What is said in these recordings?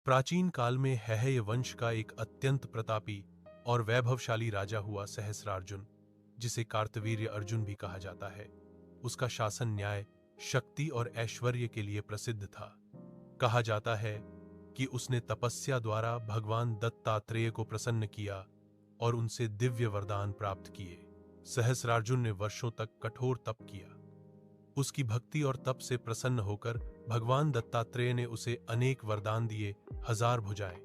प्राचीन काल में हैहय वंश का एक अत्यंत प्रतापी और वैभवशाली राजा हुआ सहस्रार्जुन, जिसे कार्तवीर्य अर्जुन भी कहा जाता है। उसका शासन न्याय, शक्ति और ऐश्वर्य के लिए प्रसिद्ध था। कहा जाता है कि उसने तपस्या द्वारा भगवान दत्तात्रेय को प्रसन्न किया और उनसे दिव्य वरदान प्राप्त किए। सहस्रार्जुन ने वर्षों तक कठोर तप किया। उसकी भक्ति और तप से प्रसन्न होकर भगवान दत्तात्रेय ने उसे अनेक वरदान दिए। 1000 भुजाएं,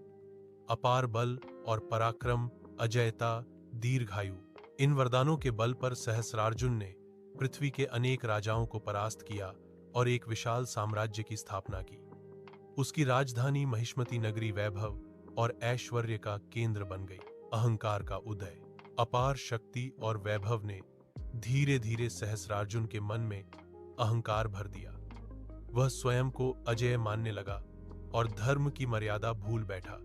अपार बल और पराक्रम, अजयता, दीर्घायु। इन वरदानों के बल पर सहस्रार्जुन ने पृथ्वी के अनेक राजाओं को परास्त किया और एक विशाल साम्राज्य की स्थापना की। उसकी राजधानी महिष्मती नगरी वैभव और ऐश्वर्य का केंद्र बन गई। अहंकार का उदय, अपार शक्ति और वैभव ने धीरे धीरे सहस्रार्जुन के मन में अहंकार भर दिया। वह स्वयं को अजेय मानने लगा और धर्म की मर्यादा भूल बैठा।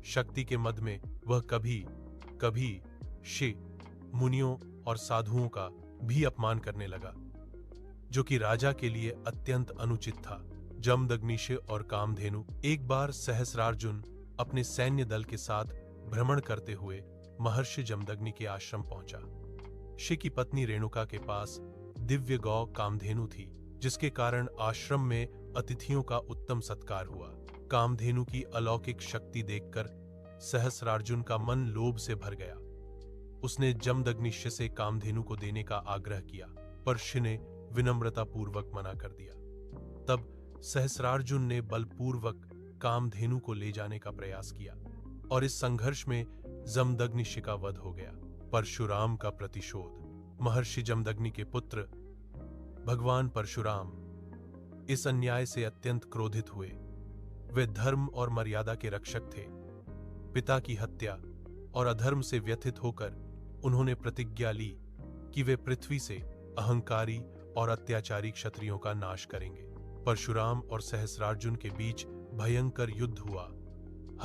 शक्ति के मद में वह कभी कभी ऋषि, मुनियों और साधुओं का भी अपमान करने लगा, जो कि राजा के लिए अत्यंत अनुचित था। जमदग्नि और कामधेनु। एक बार सहस्रार्जुन अपने सैन्य दल के साथ भ्रमण करते हुए महर्षि जमदग्नि के आश्रम पहुंचा। ऋषि की पत्नी रेणुका के पास दिव्य गौ कामधेनु थी, जिसके कारण आश्रम में अतिथियों का उत्तम सत्कार हुआ। कामधेनु की अलौकिक शक्ति देखकर सहस्रार्जुन का मन लोभ से भर गया। उसने जमदग्नि से कामधेनु को देने का आग्रह किया, पर ऋषि ने विनम्रतापूर्वक मना कर दिया। तब सहस्रार्जुन ने बलपूर्वक कामधेनु को ले जाने का प्रयास किया और इस संघर्ष में जमदग्नि का वध हो गया। परशुराम का प्रतिशोध। महर्षि जमदग्नि के पुत्र भगवान परशुराम इस अन्याय से अत्यंत क्रोधित हुए। वे धर्म और मर्यादा के रक्षक थे। पिता की हत्या और अधर्म से व्यथित होकर उन्होंने प्रतिज्ञा ली कि वे पृथ्वी से अहंकारी और अत्याचारी क्षत्रियों का नाश करेंगे। परशुराम और सहस्रार्जुन के बीच भयंकर युद्ध हुआ।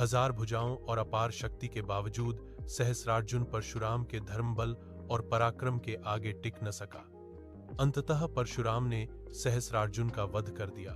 1000 भुजाओं और अपार शक्ति के बावजूद सहस्रार्जुन परशुराम के धर्म बल और पराक्रम के आगे टिक न सका। अंततः परशुराम ने सहस्रार्जुन का वध कर दिया।